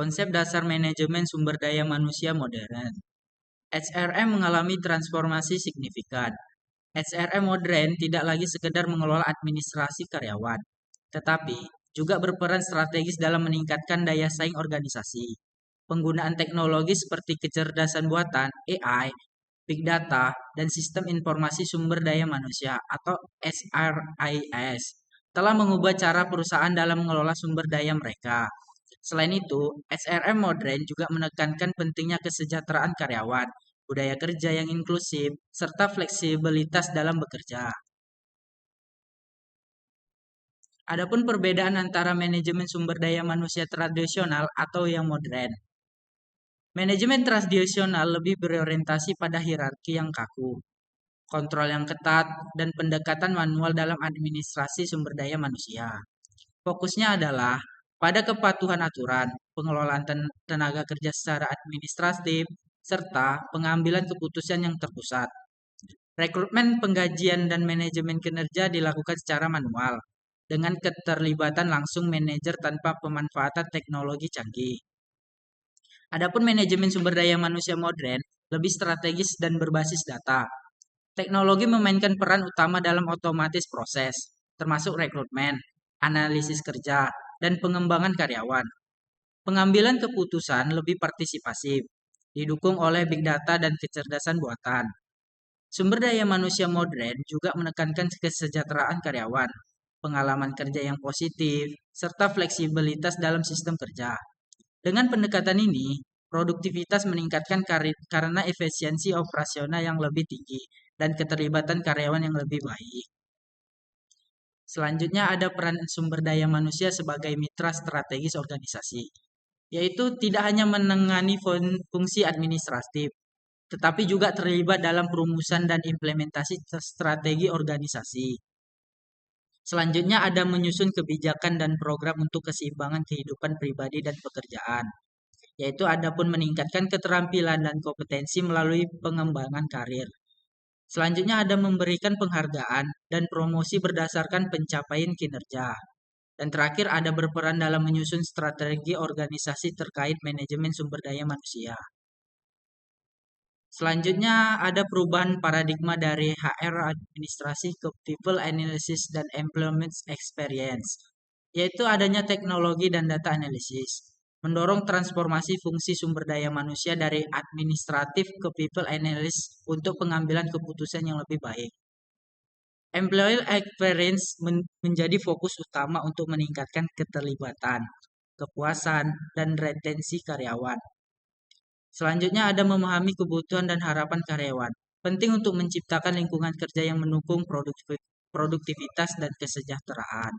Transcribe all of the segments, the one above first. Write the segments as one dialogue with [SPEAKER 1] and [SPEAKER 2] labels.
[SPEAKER 1] Konsep dasar manajemen sumber daya manusia modern. HRM mengalami transformasi signifikan. HRM modern tidak lagi sekedar mengelola administrasi karyawan, tetapi juga berperan strategis dalam meningkatkan daya saing organisasi. Penggunaan teknologi seperti kecerdasan buatan, AI, Big Data, dan Sistem Informasi Sumber Daya Manusia atau SRIS telah mengubah cara perusahaan dalam mengelola sumber daya mereka. Selain itu, SRM modern juga menekankan pentingnya kesejahteraan karyawan, budaya kerja yang inklusif, serta fleksibilitas dalam bekerja. Adapun perbedaan antara manajemen sumber daya manusia tradisional atau yang modern. Manajemen tradisional lebih berorientasi pada hierarki yang kaku, kontrol yang ketat, dan pendekatan manual dalam administrasi sumber daya manusia. Fokusnya adalah pada kepatuhan aturan, pengelolaan tenaga kerja secara administratif, serta pengambilan keputusan yang terpusat. Rekrutmen, penggajian, dan manajemen kinerja dilakukan secara manual, dengan keterlibatan langsung manajer tanpa pemanfaatan teknologi canggih. Adapun manajemen sumber daya manusia modern lebih strategis dan berbasis data. Teknologi memainkan peran utama dalam otomatis proses, termasuk rekrutmen, analisis kerja, dan pengembangan karyawan. Pengambilan keputusan lebih partisipasif, didukung oleh big data dan kecerdasan buatan. Sumber daya manusia modern juga menekankan kesejahteraan karyawan, pengalaman kerja yang positif, serta fleksibilitas dalam sistem kerja. Dengan pendekatan ini, produktivitas meningkatkan karena efisiensi operasional yang lebih tinggi dan keterlibatan karyawan yang lebih baik. Selanjutnya ada peran sumber daya manusia sebagai mitra strategis organisasi, yaitu tidak hanya menangani fungsi administratif, tetapi juga terlibat dalam perumusan dan implementasi strategi organisasi. Selanjutnya ada menyusun kebijakan dan program untuk keseimbangan kehidupan pribadi dan pekerjaan, yaitu adapun meningkatkan keterampilan dan kompetensi melalui pengembangan karir. Selanjutnya ada memberikan penghargaan dan promosi berdasarkan pencapaian kinerja. Dan terakhir ada berperan dalam menyusun strategi organisasi terkait manajemen sumber daya manusia. Selanjutnya ada perubahan paradigma dari HR administrasi ke people analysis dan employment experience, yaitu adanya teknologi dan data analysis, mendorong transformasi fungsi sumber daya manusia dari administratif ke people analysis untuk pengambilan keputusan yang lebih baik. Employee experience menjadi fokus utama untuk meningkatkan keterlibatan, kepuasan, dan retensi karyawan. Selanjutnya ada memahami kebutuhan dan harapan karyawan. Penting untuk menciptakan lingkungan kerja yang mendukung produktivitas dan kesejahteraan.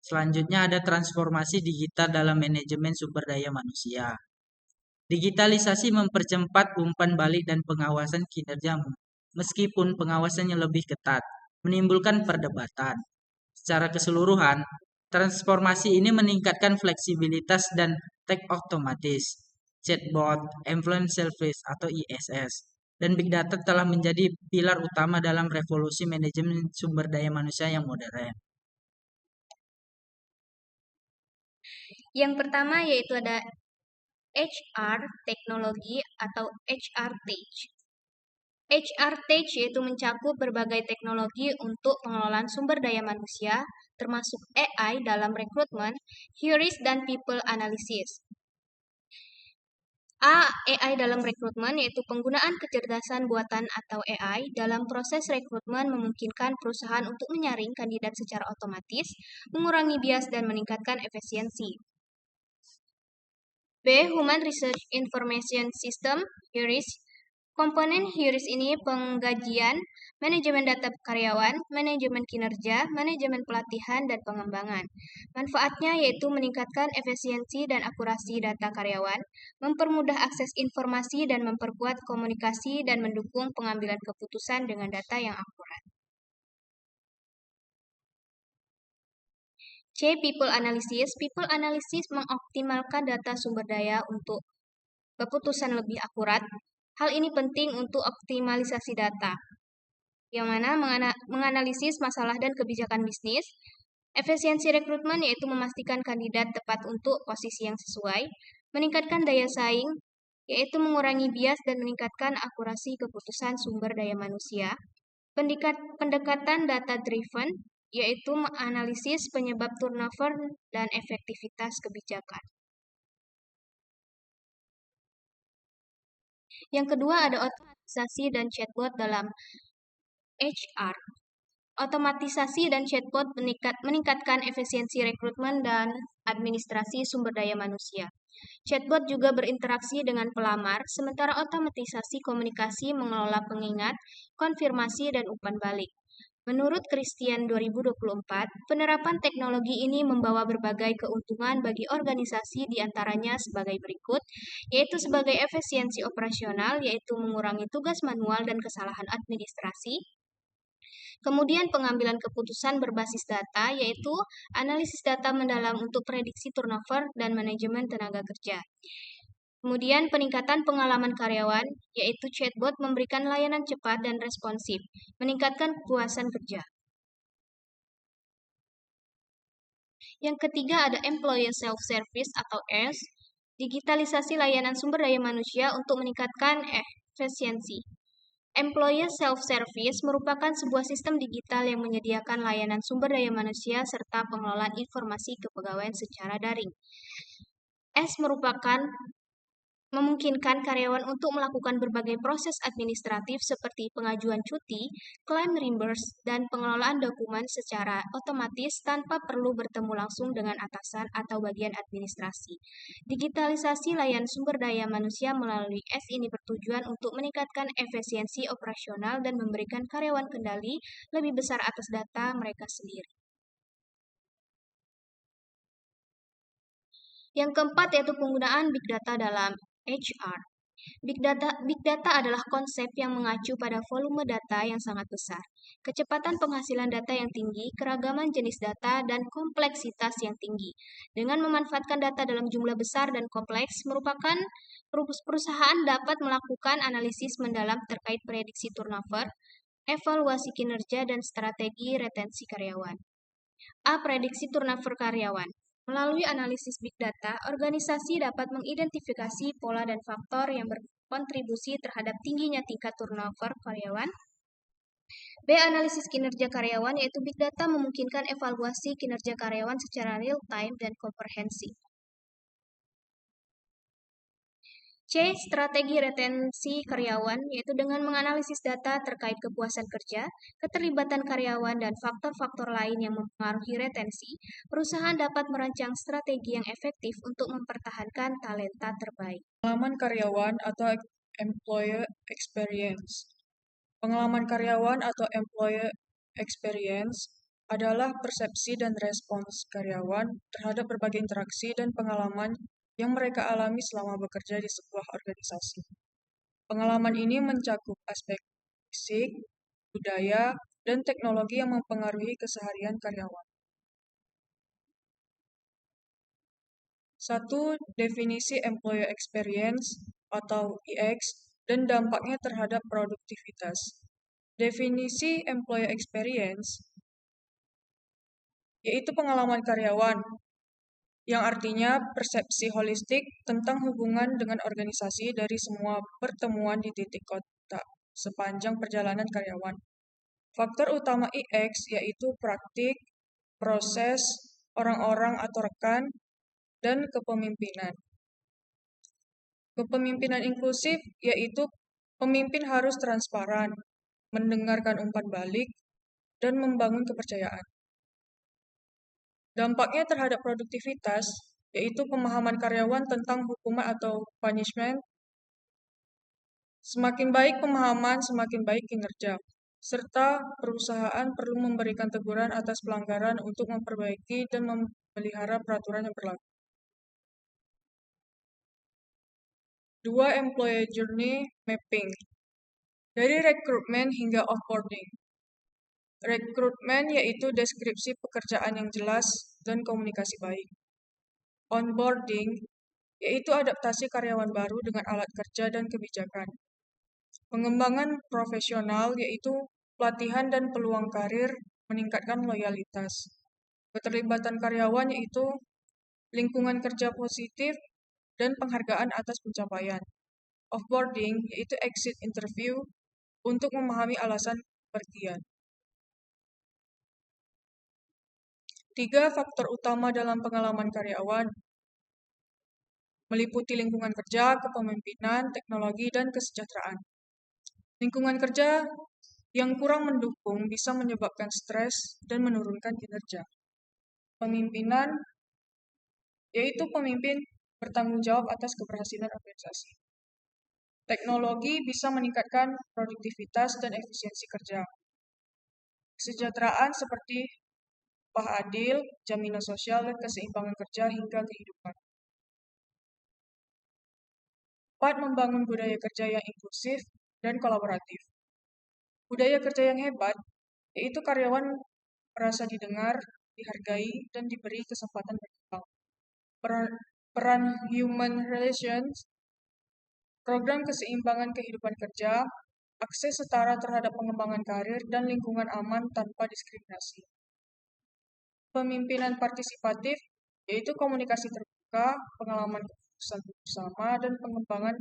[SPEAKER 1] Selanjutnya ada transformasi digital dalam manajemen sumber daya manusia. Digitalisasi mempercepat umpan balik dan pengawasan kinerja meskipun pengawasannya lebih ketat, menimbulkan perdebatan. Secara keseluruhan, transformasi ini meningkatkan fleksibilitas dan tech otomatis, chatbot, influence service atau ISS, dan big data telah menjadi pilar utama dalam revolusi manajemen sumber daya manusia yang modern.
[SPEAKER 2] Yang pertama yaitu ada HR teknologi atau HR Tech. HR Tech yaitu mencakup berbagai teknologi untuk pengelolaan sumber daya manusia, termasuk AI dalam rekrutmen, heuris, dan people analysis. AI dalam rekrutmen yaitu penggunaan kecerdasan buatan atau AI dalam proses rekrutmen memungkinkan perusahaan untuk menyaring kandidat secara otomatis, mengurangi bias dan meningkatkan efisiensi. B. Human Research Information System (HERIS). Komponen HERIS ini penggajian, manajemen data karyawan, manajemen kinerja, manajemen pelatihan, dan pengembangan. Manfaatnya yaitu meningkatkan efisiensi dan akurasi data karyawan, mempermudah akses informasi dan memperkuat komunikasi dan mendukung pengambilan keputusan dengan data yang akurat. C. People Analysis. People Analysis mengoptimalkan data sumber daya untuk keputusan lebih akurat. Hal ini penting untuk optimalisasi data, yang mana menganalisis masalah dan kebijakan bisnis. Efisiensi rekrutmen yaitu memastikan kandidat tepat untuk posisi yang sesuai, meningkatkan daya saing, yaitu mengurangi bias dan meningkatkan akurasi keputusan sumber daya manusia. Pendekatan data-driven, yaitu menganalisis penyebab turnover dan efektivitas kebijakan. Yang kedua ada otomatisasi dan chatbot dalam HR. Otomatisasi dan chatbot meningkatkan efisiensi rekrutmen dan administrasi sumber daya manusia. Chatbot juga berinteraksi dengan pelamar, sementara otomatisasi komunikasi mengelola pengingat, konfirmasi, dan umpan balik. Menurut Christian 2024, penerapan teknologi ini membawa berbagai keuntungan bagi organisasi diantaranya sebagai berikut, yaitu sebagai efisiensi operasional, yaitu mengurangi tugas manual dan kesalahan administrasi. Kemudian pengambilan keputusan berbasis data, yaitu analisis data mendalam untuk prediksi turnover dan manajemen tenaga kerja. Kemudian peningkatan pengalaman karyawan, yaitu chatbot memberikan layanan cepat dan responsif, meningkatkan kepuasan kerja. Yang ketiga ada Employee Self-Service atau ES, digitalisasi layanan sumber daya manusia untuk meningkatkan efisiensi. Employee Self-Service merupakan sebuah sistem digital yang menyediakan layanan sumber daya manusia serta pengelolaan informasi kepegawaian secara daring. ES memungkinkan karyawan untuk melakukan berbagai proses administratif seperti pengajuan cuti, klaim reimburse, dan pengelolaan dokumen secara otomatis tanpa perlu bertemu langsung dengan atasan atau bagian administrasi. Digitalisasi layanan sumber daya manusia melalui ES ini bertujuan untuk meningkatkan efisiensi operasional dan memberikan karyawan kendali lebih besar atas data mereka sendiri. Yang keempat yaitu penggunaan Big Data dalam HR. Big data adalah konsep yang mengacu pada volume data yang sangat besar, kecepatan penghasilan data yang tinggi, keragaman jenis data, dan kompleksitas yang tinggi. Dengan memanfaatkan data dalam jumlah besar dan kompleks, merupakan perusahaan dapat melakukan analisis mendalam terkait prediksi turnover, evaluasi kinerja, dan strategi retensi karyawan. A. Prediksi turnover karyawan. Melalui analisis big data, organisasi dapat mengidentifikasi pola dan faktor yang berkontribusi terhadap tingginya tingkat turnover karyawan. B. Analisis kinerja karyawan, yaitu big data memungkinkan evaluasi kinerja karyawan secara real time dan komprehensif. C. Strategi retensi karyawan, yaitu dengan menganalisis data terkait kepuasan kerja, keterlibatan karyawan, dan faktor-faktor lain yang mempengaruhi retensi, perusahaan dapat merancang strategi yang efektif untuk mempertahankan talenta terbaik.
[SPEAKER 3] Pengalaman karyawan atau employee experience. Pengalaman karyawan atau employee experience adalah persepsi dan respons karyawan terhadap berbagai interaksi dan pengalaman yang mereka alami selama bekerja di sebuah organisasi. Pengalaman ini mencakup aspek fisik, budaya, dan teknologi yang mempengaruhi keseharian karyawan. 1. Definisi employee experience atau EX dan dampaknya terhadap produktivitas. Definisi employee experience yaitu pengalaman karyawan yang artinya persepsi holistik tentang hubungan dengan organisasi dari semua pertemuan di titik kontak sepanjang perjalanan karyawan. Faktor utama EX yaitu praktik, proses, orang-orang atau rekan, dan kepemimpinan. Kepemimpinan inklusif yaitu pemimpin harus transparan, mendengarkan umpan balik, dan membangun kepercayaan. Dampaknya terhadap produktivitas yaitu pemahaman karyawan tentang hukuman atau punishment. Semakin baik pemahaman, semakin baik kinerja, serta perusahaan perlu memberikan teguran atas pelanggaran untuk memperbaiki dan memelihara peraturan yang berlaku. 2. Employee Journey Mapping. Dari rekrutmen hingga offboarding. Rekrutmen yaitu deskripsi pekerjaan yang jelas dan komunikasi baik. Onboarding yaitu adaptasi karyawan baru dengan alat kerja dan kebijakan. Pengembangan profesional yaitu pelatihan dan peluang karir meningkatkan loyalitas. Keterlibatan karyawan yaitu lingkungan kerja positif dan penghargaan atas pencapaian. Offboarding yaitu exit interview untuk memahami alasan pergian. 3 faktor utama dalam pengalaman karyawan meliputi lingkungan kerja, kepemimpinan, teknologi, dan kesejahteraan. Lingkungan kerja yang kurang mendukung bisa menyebabkan stres dan menurunkan kinerja. Pemimpinan yaitu pemimpin bertanggung jawab atas keberhasilan organisasi. Teknologi bisa meningkatkan produktivitas dan efisiensi kerja. Kesejahteraan seperti upah adil, jaminan sosial, dan keseimbangan kerja hingga kehidupan. 4. Membangun budaya kerja yang inklusif dan kolaboratif. Budaya kerja yang hebat yaitu karyawan merasa didengar, dihargai, dan diberi kesempatan berkembang. Peran human relations, program keseimbangan kehidupan kerja, akses setara terhadap pengembangan karir, dan lingkungan aman tanpa diskriminasi. Pemimpinan partisipatif yaitu komunikasi terbuka, pengalaman keputusan bersama, dan pengembangan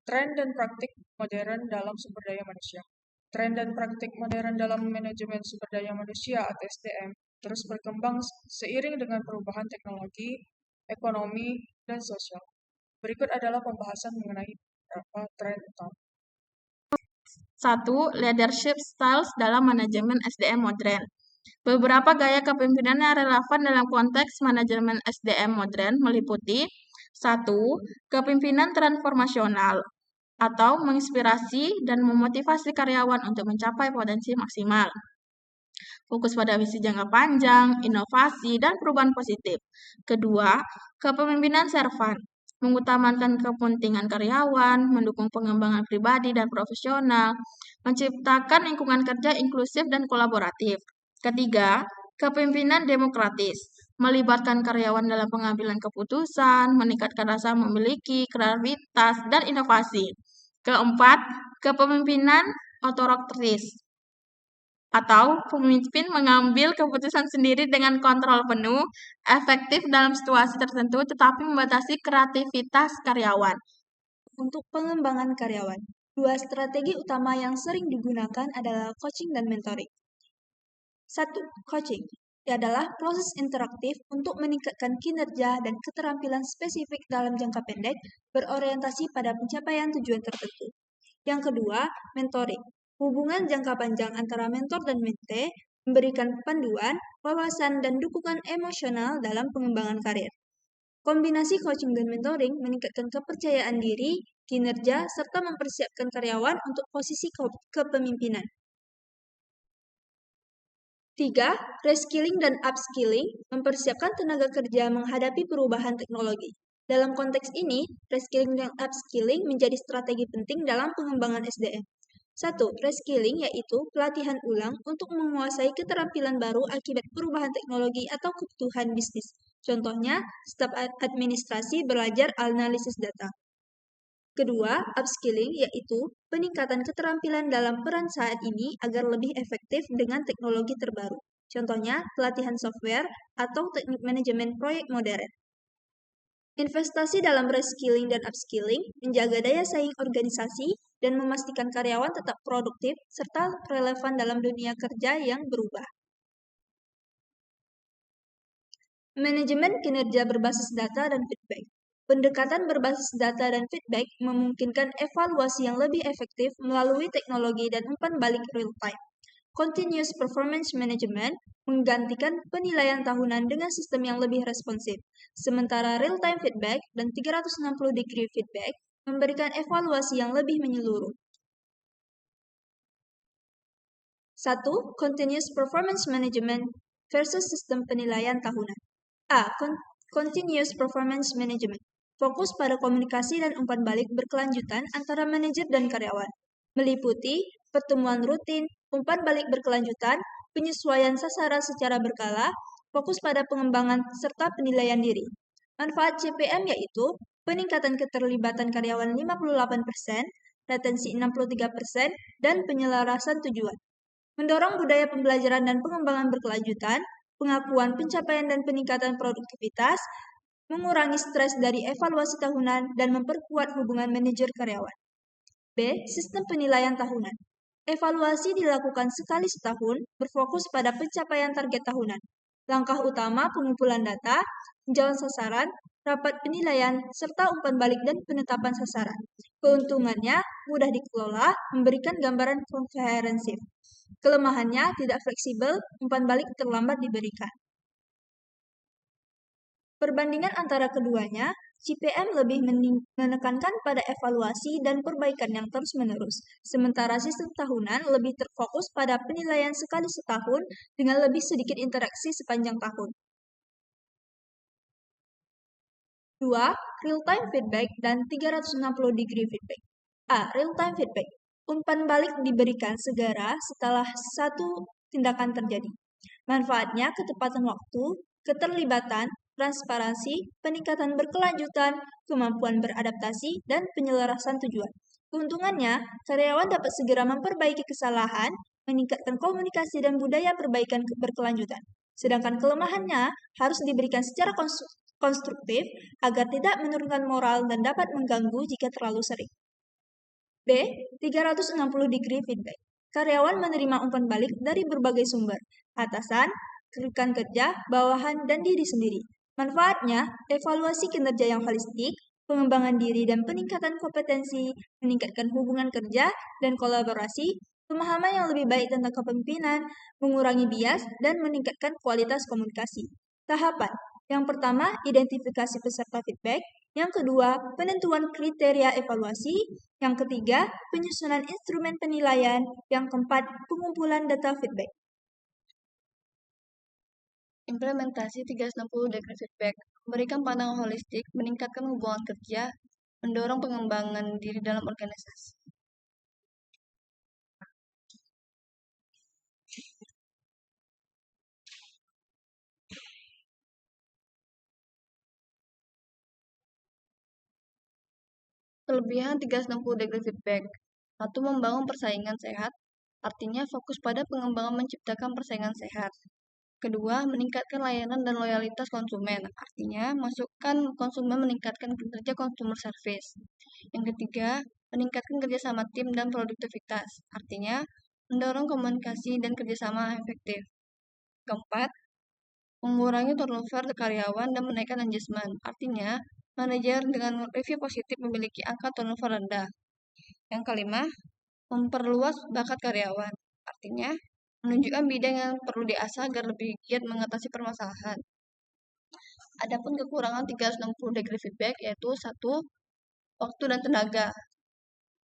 [SPEAKER 3] tren dan praktik modern dalam sumber daya manusia. Tren dan praktik modern dalam manajemen sumber daya manusia atau SDM terus berkembang seiring dengan perubahan teknologi, ekonomi, dan sosial. Berikut adalah pembahasan mengenai beberapa tren utama.
[SPEAKER 4] 1. Leadership styles dalam manajemen SDM modern. Beberapa gaya kepemimpinan yang relevan dalam konteks manajemen SDM modern meliputi 1. Kepemimpinan transformasional atau menginspirasi dan memotivasi karyawan untuk mencapai potensi maksimal. Fokus pada visi jangka panjang, inovasi, dan perubahan positif. Kedua, kepemimpinan servan, mengutamakan kepentingan karyawan, mendukung pengembangan pribadi dan profesional, menciptakan lingkungan kerja inklusif dan kolaboratif. Ketiga, kepemimpinan demokratis, melibatkan karyawan dalam pengambilan keputusan, meningkatkan rasa memiliki, kreativitas, dan inovasi. Keempat, kepemimpinan otoritaris, atau pemimpin mengambil keputusan sendiri dengan kontrol penuh, efektif dalam situasi tertentu, tetapi membatasi kreativitas karyawan.
[SPEAKER 5] Untuk pengembangan karyawan, 2 strategi utama yang sering digunakan adalah coaching dan mentoring. 1. Coaching adalah proses interaktif untuk meningkatkan kinerja dan keterampilan spesifik dalam jangka pendek berorientasi pada pencapaian tujuan tertentu. Yang kedua, mentoring. Hubungan jangka panjang antara mentor dan mente memberikan panduan, wawasan, dan dukungan emosional dalam pengembangan karir. Kombinasi coaching dan mentoring meningkatkan kepercayaan diri, kinerja, serta mempersiapkan karyawan untuk posisi kepemimpinan. 3. Reskilling dan upskilling mempersiapkan tenaga kerja menghadapi perubahan teknologi. Dalam konteks ini, reskilling dan upskilling menjadi strategi penting dalam pengembangan SDM. 1. Reskilling yaitu pelatihan ulang untuk menguasai keterampilan baru akibat perubahan teknologi atau kebutuhan bisnis. Contohnya, staf administrasi belajar analisis data. Kedua, upskilling yaitu peningkatan keterampilan dalam peran saat ini agar lebih efektif dengan teknologi terbaru. Contohnya, pelatihan software atau teknik manajemen proyek modern. Investasi dalam reskilling dan upskilling menjaga daya saing organisasi dan memastikan karyawan tetap produktif serta relevan dalam dunia kerja yang berubah. Manajemen kinerja berbasis data dan feedback. Pendekatan berbasis data dan feedback memungkinkan evaluasi yang lebih efektif melalui teknologi dan umpan balik real-time. Continuous Performance Management menggantikan penilaian tahunan dengan sistem yang lebih responsif, sementara real-time feedback dan 360-degree feedback memberikan evaluasi yang lebih menyeluruh. 1. Continuous Performance Management versus sistem penilaian tahunan. A. Continuous Performance Management. Fokus pada komunikasi dan umpan balik berkelanjutan antara manajer dan karyawan, meliputi pertemuan rutin, umpan balik berkelanjutan, penyesuaian sasaran secara berkala, fokus pada pengembangan serta penilaian diri. Manfaat CPM yaitu peningkatan keterlibatan karyawan 58%, retensi 63%, dan penyelarasan tujuan. mendorong budaya pembelajaran dan pengembangan berkelanjutan, pengakuan pencapaian dan peningkatan produktivitas, mengurangi stres dari evaluasi tahunan, dan memperkuat hubungan manajer karyawan. B. Sistem penilaian tahunan. Evaluasi dilakukan sekali setahun, berfokus pada pencapaian target tahunan. Langkah utama pengumpulan data, tinjauan sasaran, rapat penilaian, serta umpan balik dan penetapan sasaran. Keuntungannya mudah dikelola, memberikan gambaran komprehensif. Kelemahannya tidak fleksibel, umpan balik terlambat diberikan. Perbandingan antara keduanya, CPM lebih menekankan pada evaluasi dan perbaikan yang terus-menerus, sementara sistem tahunan lebih terfokus pada penilaian sekali setahun dengan lebih sedikit interaksi sepanjang tahun. 2. Real-time feedback dan 360 degree feedback. A. Real-time feedback. Umpan balik diberikan segera setelah satu tindakan terjadi. Manfaatnya ketepatan waktu, keterlibatan, transparansi, peningkatan berkelanjutan, kemampuan beradaptasi, dan penyelarasan tujuan. Keuntungannya, karyawan dapat segera memperbaiki kesalahan, meningkatkan komunikasi dan budaya perbaikan berkelanjutan. Sedangkan kelemahannya harus diberikan secara konstruktif agar tidak menurunkan moral dan dapat mengganggu jika terlalu sering. B. 360 degree feedback. Karyawan menerima umpan balik dari berbagai sumber, atasan, rekan kerja, bawahan, dan diri sendiri. Manfaatnya, evaluasi kinerja yang holistik, pengembangan diri dan peningkatan kompetensi, meningkatkan hubungan kerja dan kolaborasi, pemahaman yang lebih baik tentang kepemimpinan, mengurangi bias, dan meningkatkan kualitas komunikasi. Tahapan. Yang pertama, identifikasi peserta feedback. Yang kedua, penentuan kriteria evaluasi. Yang ketiga, penyusunan instrumen penilaian. Yang keempat, pengumpulan data feedback.
[SPEAKER 6] Implementasi 360 degree feedback, memberikan pandangan holistik, meningkatkan hubungan kerja, mendorong pengembangan diri dalam organisasi. Kelebihan 360 degree feedback. 1. Membangun persaingan sehat, artinya fokus pada pengembangan menciptakan persaingan sehat. Kedua, meningkatkan layanan dan loyalitas konsumen, artinya masukkan konsumen meningkatkan kinerja consumer service. Yang ketiga, meningkatkan kerjasama tim dan produktivitas, artinya mendorong komunikasi dan kerjasama efektif. Keempat, mengurangi turnover karyawan dan menaikkan engagement, artinya manajer dengan review positif memiliki angka turnover rendah. Yang kelima, memperluas bakat karyawan, artinya menunjukkan bidang yang perlu diasah agar lebih giat mengatasi permasalahan. Adapun kekurangan 360 degree feedback yaitu 1. Waktu dan tenaga.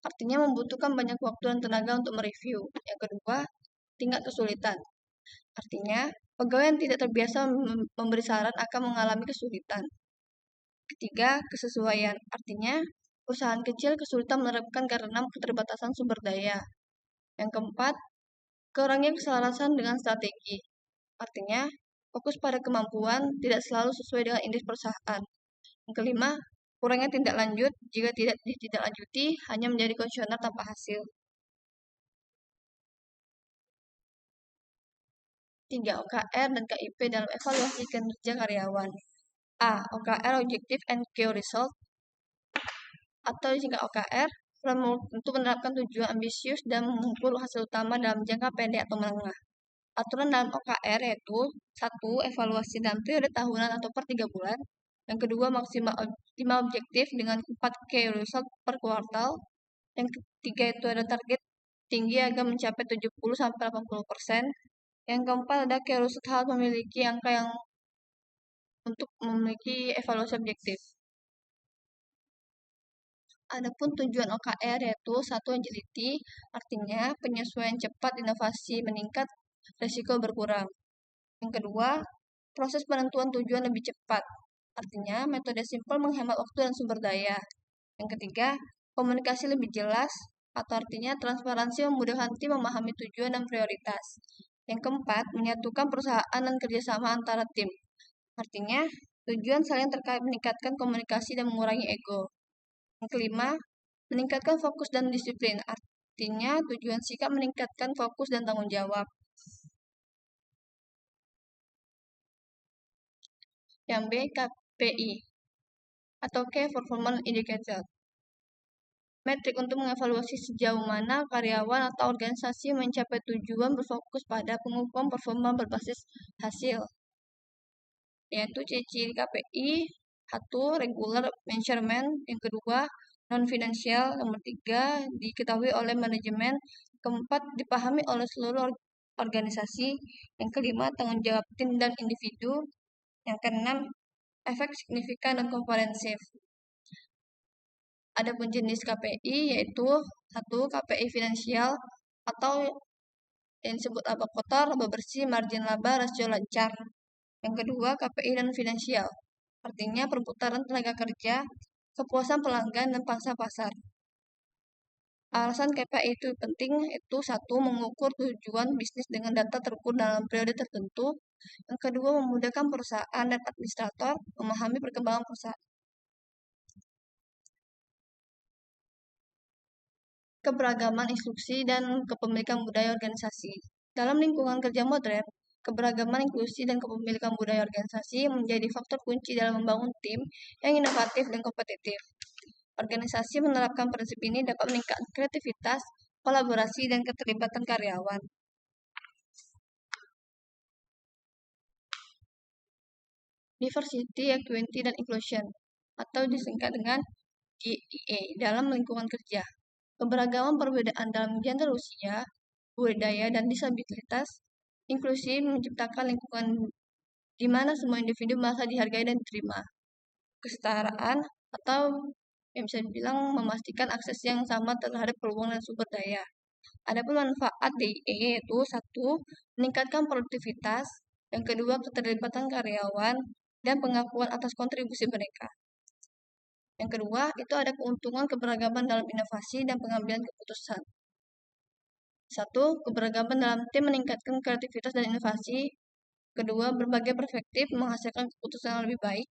[SPEAKER 6] Artinya membutuhkan banyak waktu dan tenaga untuk mereview. Yang kedua, tingkat kesulitan. Artinya, pegawai yang tidak terbiasa memberi saran akan mengalami kesulitan. Ketiga, kesesuaian. Artinya, perusahaan kecil kesulitan menerapkan karena keterbatasan sumber daya. Yang keempat, kurangnya keselarasan dengan strategi. Artinya, fokus pada kemampuan tidak selalu sesuai dengan indeks perusahaan. Yang kelima, kurangnya tindak lanjut jika tidak ditindaklanjuti hanya menjadi komisioner tanpa hasil. 3. OKR dan KIP dalam evaluasi kinerja karyawan. A. OKR Objective and Key Result atau disingkat OKR, framework untuk menerapkan tujuan ambisius dan mengukur hasil utama dalam jangka pendek atau menengah. Aturan dalam OKR yaitu 1. Evaluasi dalam periode tahunan atau per 3 bulan. Yang kedua, maksimal 5 objektif dengan 4 key result per kuartal. Yang ketiga itu ada target tinggi agar mencapai 70-80%. Yang keempat ada key result harus memiliki angka yang untuk memiliki evaluasi objektif. Adapun tujuan OKR yaitu 1. Agility, artinya penyesuaian cepat, inovasi meningkat, resiko berkurang. Yang kedua, proses penentuan tujuan lebih cepat, artinya metode simpel menghemat waktu dan sumber daya. Yang ketiga, komunikasi lebih jelas, atau artinya transparansi memudahkan tim memahami tujuan dan prioritas. Yang keempat, menyatukan perusahaan dan kerjasama antara tim, artinya tujuan saling terkait meningkatkan komunikasi dan mengurangi ego. Yang kelima, meningkatkan fokus dan disiplin, Artinya, tujuan sikap meningkatkan fokus dan tanggung jawab. Yang B, KPI atau Key Performance Indicator. Metrik untuk mengevaluasi sejauh mana karyawan atau organisasi mencapai tujuan berfokus pada pengukuran performa berbasis hasil. Yaitu ciri-ciri KPI, 1. Regular measurement, yang kedua non-financial, nomor 3 diketahui oleh manajemen, keempat dipahami oleh seluruh organisasi, yang kelima tanggung jawab tim dan individu, yang keenam efek signifikan dan komprehensif. Adapun jenis KPI yaitu 1. KPI finansial atau yang disebut laba kotor, laba bersih, margin laba, rasio lancar. Yang kedua KPI non finansial, artinya perputaran tenaga kerja, kepuasan pelanggan dan pangsa pasar. Alasan KPI itu penting itu 1. Mengukur tujuan bisnis dengan data terukur dalam periode tertentu. Yang kedua memudahkan perusahaan dan administrator memahami perkembangan perusahaan. Keberagaman instruksi dan kepemilikan budaya organisasi. Dalam lingkungan kerja modern, keberagaman inklusi dan kepemilikan budaya organisasi menjadi faktor kunci dalam membangun tim yang inovatif dan kompetitif. Organisasi menerapkan prinsip ini dapat meningkatkan kreativitas, kolaborasi, dan keterlibatan karyawan. Diversity, Equity, dan Inclusion atau disingkat dengan DEI dalam lingkungan kerja. Keberagaman perbedaan dalam gender, usia, budaya, dan disabilitas, inklusi menciptakan lingkungan di mana semua individu merasa dihargai dan diterima. Kesetaraan atau yang bisa dibilang memastikan akses yang sama terhadap peluang dan sumber daya. Adapun manfaat DEI yaitu 1. Meningkatkan produktivitas, yang kedua keterlibatan karyawan, dan pengakuan atas kontribusi mereka. Yang kedua, itu ada keuntungan keberagaman dalam inovasi dan pengambilan keputusan. 1. Keberagaman dalam tim meningkatkan kreativitas dan inovasi. Kedua, berbagai perspektif menghasilkan keputusan yang lebih baik.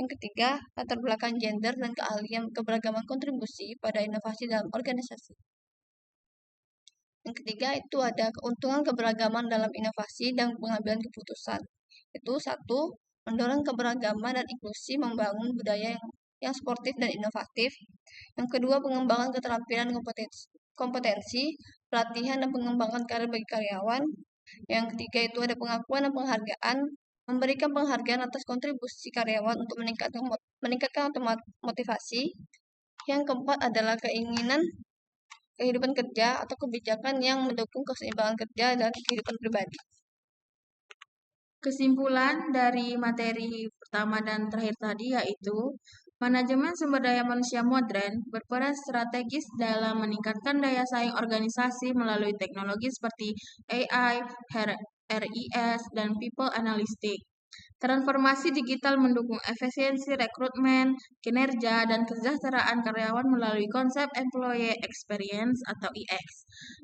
[SPEAKER 6] Yang ketiga, latar belakang gender dan keahlian keberagaman kontribusi pada inovasi dalam organisasi. Yang ketiga, itu ada keuntungan keberagaman dalam inovasi dan pengambilan keputusan. Itu 1. Mendorong keberagaman dan inklusi membangun budaya yang sportif dan inovatif. Yang kedua, pengembangan keterampilan kompetensi, pelatihan dan pengembangan karir bagi karyawan. Yang ketiga itu ada pengakuan dan penghargaan, memberikan penghargaan atas kontribusi karyawan untuk meningkatkan motivasi. Yang keempat adalah keinginan kehidupan kerja atau kebijakan yang mendukung keseimbangan kerja dan kehidupan pribadi.
[SPEAKER 4] Kesimpulan dari materi pertama dan terakhir tadi yaitu manajemen sumber daya manusia modern berperan strategis dalam meningkatkan daya saing organisasi melalui teknologi seperti AI, RIS, dan People Analytics. Transformasi digital mendukung efisiensi rekrutmen, kinerja, dan kesejahteraan karyawan melalui konsep Employee Experience atau EX.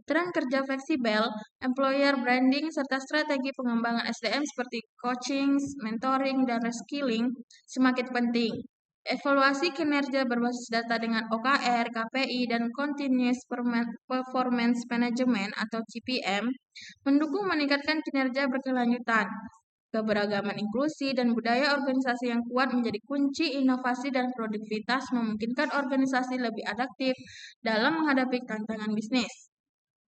[SPEAKER 4] Tren kerja fleksibel, employer branding, serta strategi pengembangan SDM seperti coaching, mentoring, dan reskilling semakin penting. Evaluasi kinerja berbasis data dengan OKR, KPI, dan Continuous Performance Management atau CPM mendukung meningkatkan kinerja berkelanjutan. Keberagaman inklusi dan budaya organisasi yang kuat menjadi kunci inovasi dan produktivitas memungkinkan organisasi lebih adaptif dalam menghadapi tantangan bisnis.